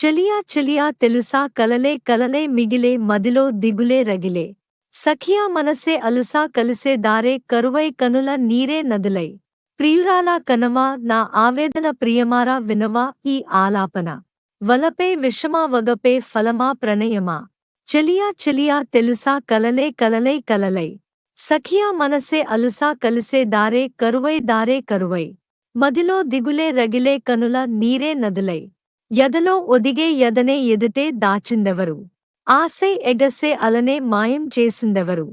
చెలియా చెలియా తెలుసా కలలే కలలే మిగిలే మదిలో దిగులే రగిలే సఖియా మనసే అలుసా కలిసే దారే కరువై కనుల నీరే నదులై ప్రియురాలా కనవా నా ఆవేదన ప్రియమారా వినవా ఈ ఆలాపన వలపే విషమా వగపే ఫలమా ప్రణయమా చెలియా చెలియా తెలుసా కలలే కలలై కలలై సఖియా మనసే అలుసా కలిసే దారే కరువై మదిలో దిగులే రగిలే కనుల నీరే నదులై ఎదలో ఒదిగే ఎదనే ఎదుటే దాచిందెవరు ఆశై ఎగసే అలనే మాయం చేసిందెవరు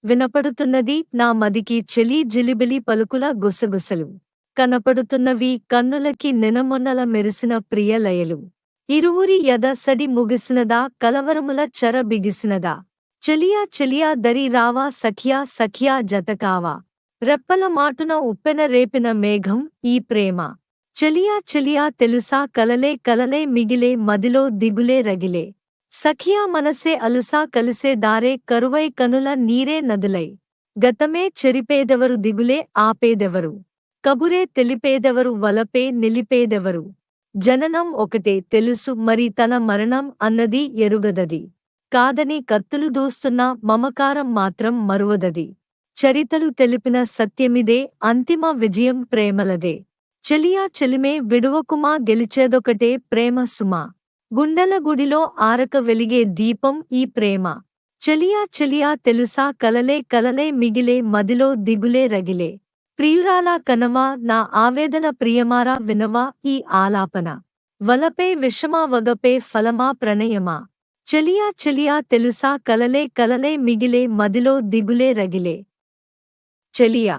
వినపడుతున్నది నా మదికి చెలి జిలిబిలి పలుకుల గుసగుసలు కనపడుతున్నవి కన్నులకి నినమొన్నల మెరిసిన ప్రియలయలు ఇరువురి యద సడి ముగిసినదా కలవరముల చెర బిగిసినదా చెలియా చెలియా దరి రావా సఖియా సఖియా జతకావా రెప్పల మాటున ఉప్పెన రేపిన మేఘం ఈ ప్రేమ చెలియా చెలియా తెలుసా కలలే కలలే మిగిలే మదిలో దిగులే రగిలే సఖియా మనసే అలుసా కలిసే దారే కరువై కనుల నీరే నదులై గతమే చెరిపేదెవరు దిగులే ఆపేదెవరు కబురే తెలిపేదెవరు వలపే నిలిపేదెవరు జననం ఒకటే తెలుసు మరి తన మరణం అన్నది ఎరుగదది కాదని కత్తులు దూస్తున్న మమకారం మాత్రం మరువదది చరితలు తెలిపిన సత్యమిదే అంతిమ విజయం ప్రేమలదే చెలియా చెలిమే విడువకుమా గెలిచేదొకటే ప్రేమ సుమా గుండెల గుడిలో ఆరక వెలిగే దీపం ఈ ప్రేమ చెలియా చెలియా తెలుసా కలలే కలలే మిగిలే మదిలో దిగులే రగిలే ప్రియురాలా కనవా నా ఆవేదన ప్రియమారా వినవా ఈ ఆలాపన వలపే విషమా వగపే ఫలమా ప్రణయమా చెలియా చెలియా తెలుసా కలలే కలలే మిగిలే మదిలో దిగులే రగిలే చెలియా